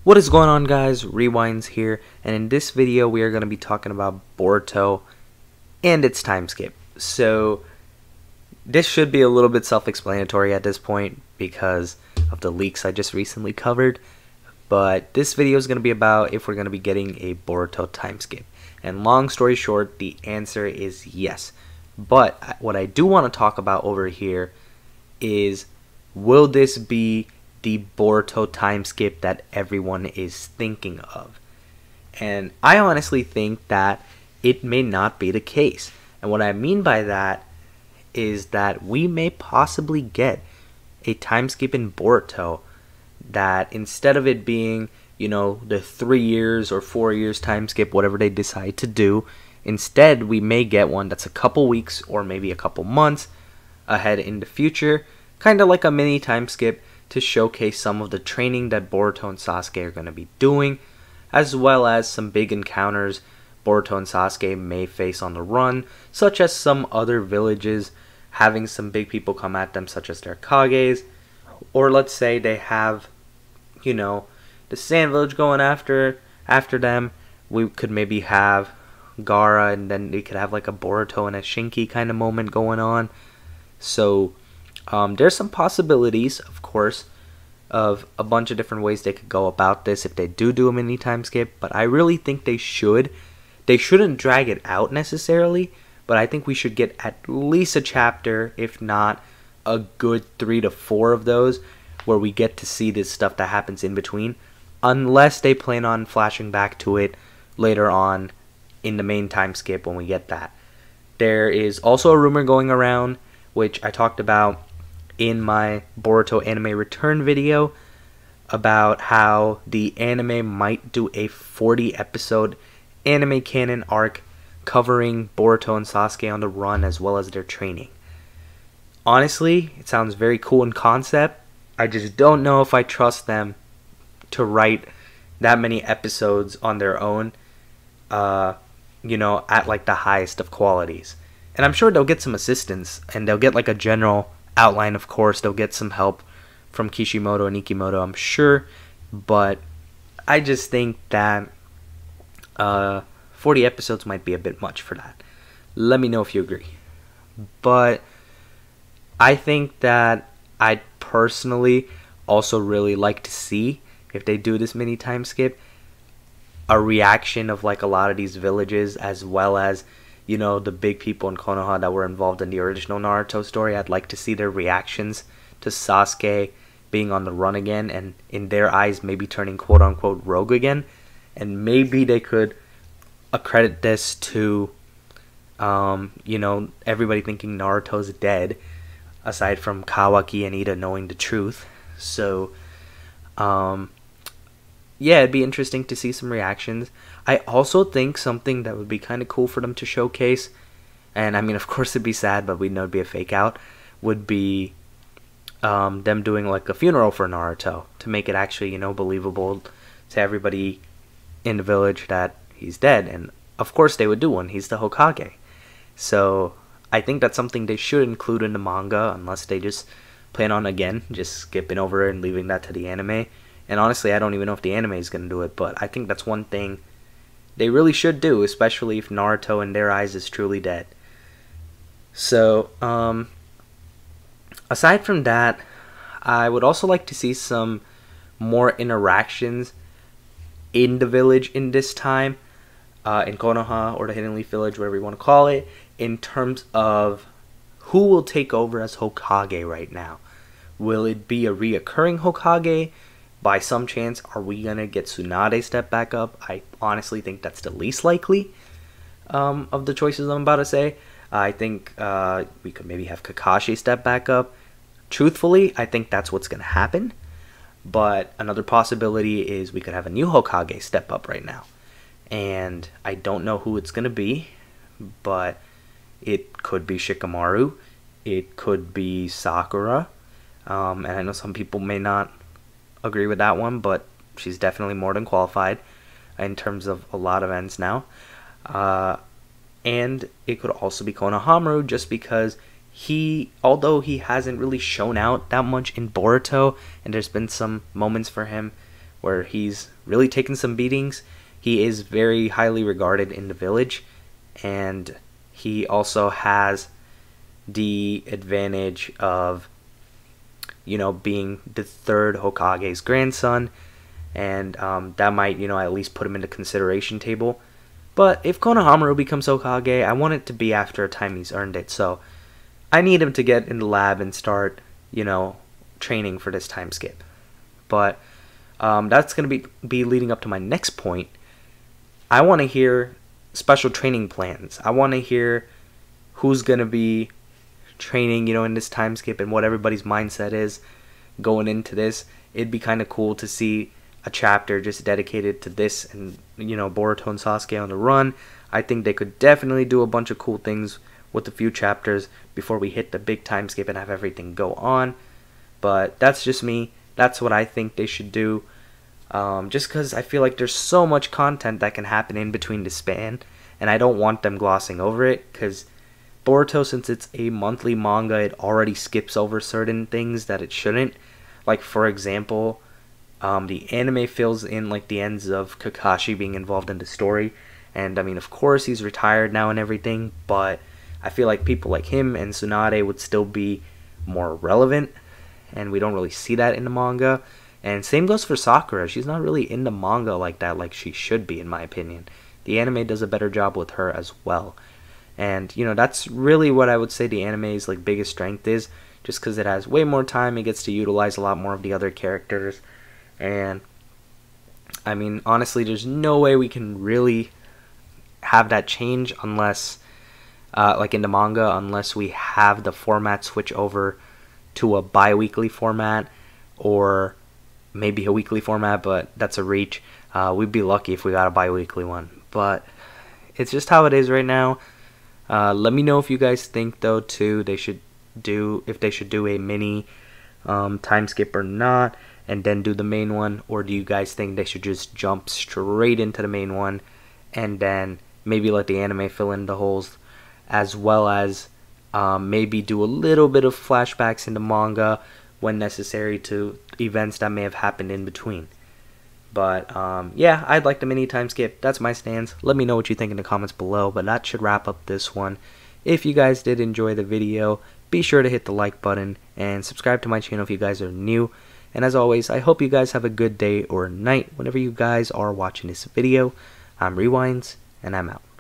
What is going on, guys? Rewinds here, and in this video we are going to be talking about Boruto and its time skip. So this should be a little bit self-explanatory at this point because of the leaks I just recently covered, but this video is going to be about if we're going to be getting a Boruto time skip. And long story short, the answer is yes. But what I do want to talk about over here is, will this be the Boruto time skip that everyone is thinking of? And I honestly think that it may not be the case. And what I mean by that is that we may possibly get a time skip in Boruto that instead of it being, you know, the 3 years or 4 years time skip, whatever they decide to do, instead we may get one that's a couple weeks or maybe a couple months ahead in the future, kind of like a mini time skip to showcase some of the training that Boruto and Sasuke are going to be doing, as well as some big encounters Boruto and Sasuke may face on the run, such as some other villages having some big people come at them, such as their Kages, or let's say they have, you know, the Sand Village going after them. We could maybe have Gaara, and then we could have like a Boruto and a Shinki kind of moment going on. So there's some possibilities, of course, of a bunch of different ways they could go about this if they do a mini time skip, but I really think they should. They shouldn't drag it out necessarily, but I think we should get at least a chapter, if not a good 3 to 4 of those, where we get to see this stuff that happens in between, unless they plan on flashing back to it later on in the main time skip when we get that. There is also a rumor going around, which I talked about in my Boruto anime return video, about how the anime might do a 40 episode anime canon arc covering Boruto and Sasuke on the run as well as their training. Honestly, it sounds very cool in concept. I just don't know if I trust them to write that many episodes on their own, you know, at like the highest of qualities. And I'm sure they'll get some assistance, and they'll get like a general outline, of course. They'll get some help from Kishimoto and Ikimoto, I'm sure. But I just think that 40 episodes might be a bit much for that. Let me know if you agree. But I think that I'd personally also really like to see, if they do this mini time skip, a reaction of like a lot of these villages, as well as, you know, the big people in Konoha that were involved in the original Naruto story. I'd like to see their reactions to Sasuke being on the run again, and in their eyes maybe turning quote-unquote rogue again. And maybe they could accredit this to, you know, everybody thinking Naruto's dead, aside from Kawaki and Ida knowing the truth. So, yeah, it'd be interesting to see some reactions. I also think something that would be kind of cool for them to showcase, and I mean, of course it'd be sad, but we know it'd be a fake out, would be them doing like a funeral for Naruto to make it actually, you know, believable to everybody in the village that he's dead. And of course they would do one. He's the Hokage. So I think that's something they should include in the manga, unless they just plan on, again, just skipping over it and leaving that to the anime. And honestly, I don't even know if the anime is going to do it, but I think that's one thing they really should do, especially if Naruto in their eyes is truly dead. So, aside from that, I would also like to see some more interactions in the village in this time, in Konoha, or the Hidden Leaf Village, whatever you want to call it, in terms of who will take over as Hokage right now. Will it be a reoccurring Hokage? By some chance, are we going to get Tsunade step back up? I honestly think that's the least likely of the choices I'm about to say. I think we could maybe have Kakashi step back up. Truthfully, I think that's what's going to happen. But another possibility is we could have a new Hokage step up right now. And I don't know who it's going to be, but it could be Shikamaru. It could be Sakura. And I know some people may not agree with that one, but she's definitely more than qualified in terms of a lot of ends now. And it could also be Konohamaru, just because although he hasn't really shown out that much in Boruto, and there's been some moments for him where he's really taken some beatings. He is very highly regarded in the village, and he also has the advantage of, you know, being the third Hokage's grandson, and that might, you know, at least put him in the consideration table. But if Konohamaru becomes Hokage, I want it to be after a time he's earned it, so I need him to get in the lab and start, you know, training for this time skip. But that's going to be leading up to my next point. I want to hear special training plans. I want to hear who's going to be training, you know, in this time skip, and what everybody's mindset is going into this. It'd be kind of cool to see a chapter just dedicated to this, and, you know, Boruto and Sasuke on the run. I think they could definitely do a bunch of cool things with a few chapters before we hit the big time skip and have everything go on. But that's just me. That's what I think they should do. Just because I feel like there's so much content that can happen in between the span, and I don't want them glossing over it, because Boruto, since it's a monthly manga, it already skips over certain things that it shouldn't. Like, for example, the anime fills in like the ends of Kakashi being involved in the story, and I mean, of course he's retired now and everything, but I feel like people like him and Tsunade would still be more relevant, and we don't really see that in the manga. And same goes for Sakura. She's not really in the manga like that, like she should be, in my opinion. The anime does a better job with her as well. And, you know, that's really what I would say the anime's like biggest strength is, just because it has way more time, it gets to utilize a lot more of the other characters. And I mean, honestly, there's no way we can really have that change unless, like in the manga, unless we have the format switch over to a bi-weekly format, or maybe a weekly format, but that's a reach. We'd be lucky if we got a bi-weekly one, but it's just how it is right now. Let me know if you guys think, though, too, they should do a mini time skip or not, and then do the main one, or do you guys think they should just jump straight into the main one and then maybe let the anime fill in the holes, as well as maybe do a little bit of flashbacks in the manga when necessary to events that may have happened in between. But yeah, I'd like the mini time skip. That's my stance. Let me know what you think in the comments below, but that should wrap up this one. If you guys did enjoy the video, be sure to hit the like button and subscribe to my channel if you guys are new. And as always, I hope you guys have a good day or night whenever you guys are watching this video. I'm Rewinds, and I'm out.